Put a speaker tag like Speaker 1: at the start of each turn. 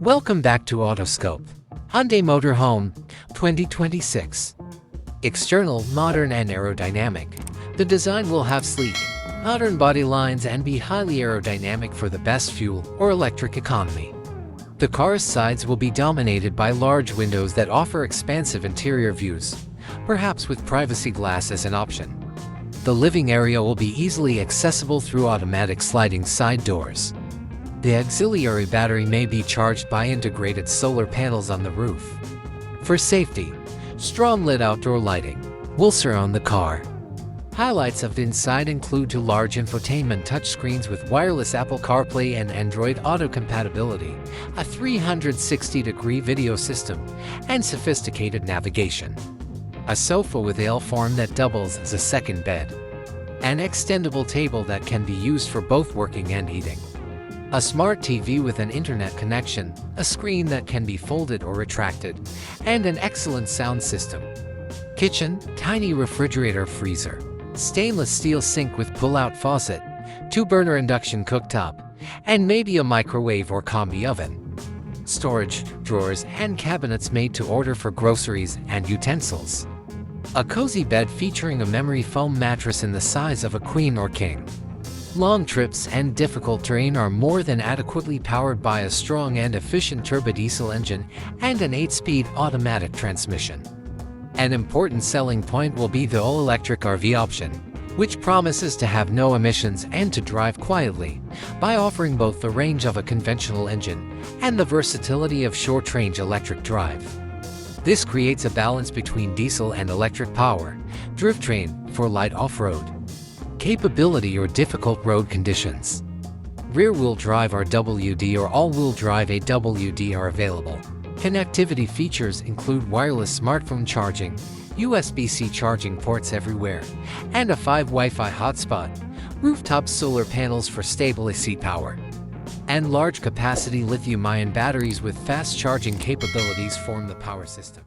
Speaker 1: Welcome back to Autoscope. Hyundai Motorhome 2026. External, modern and aerodynamic. The design will have sleek, modern body lines and be highly aerodynamic for the best fuel or electric economy. The car's sides will be dominated by large windows that offer expansive interior views, perhaps with privacy glass as an option. The living area will be easily accessible through automatic sliding side doors. The auxiliary battery may be charged by integrated solar panels on the roof. For safety, strong lit outdoor lighting will surround the car. Highlights of the inside include two large infotainment touchscreens with wireless Apple CarPlay and Android Auto compatibility, a 360-degree video system, and sophisticated navigation. A sofa with L form that doubles as a second bed. An extendable table that can be used for both working and eating. A smart TV with an internet connection, a screen that can be folded or retracted, and an excellent sound system. Kitchen, tiny refrigerator freezer, stainless steel sink with pull-out faucet, 2-burner induction cooktop, and maybe a microwave or combi oven. Storage, drawers, and cabinets made to order for groceries and utensils. A cozy bed featuring a memory foam mattress in the size of a queen or king. Long trips and difficult terrain are more than adequately powered by a strong and efficient turbodiesel engine and an 8-speed automatic transmission. An important selling point will be the all-electric RV option, which promises to have no emissions and to drive quietly, by offering both the range of a conventional engine and the versatility of short-range electric drive. This creates a balance between diesel and electric power. Drivetrain for light off-road capability or difficult road conditions. Rear-wheel drive RWD or all-wheel drive AWD are available. Connectivity features include wireless smartphone charging, USB-C charging ports everywhere, and a 5 Wi-Fi hotspot, rooftop solar panels for stable AC power, and large-capacity lithium-ion batteries with fast charging capabilities form the power system.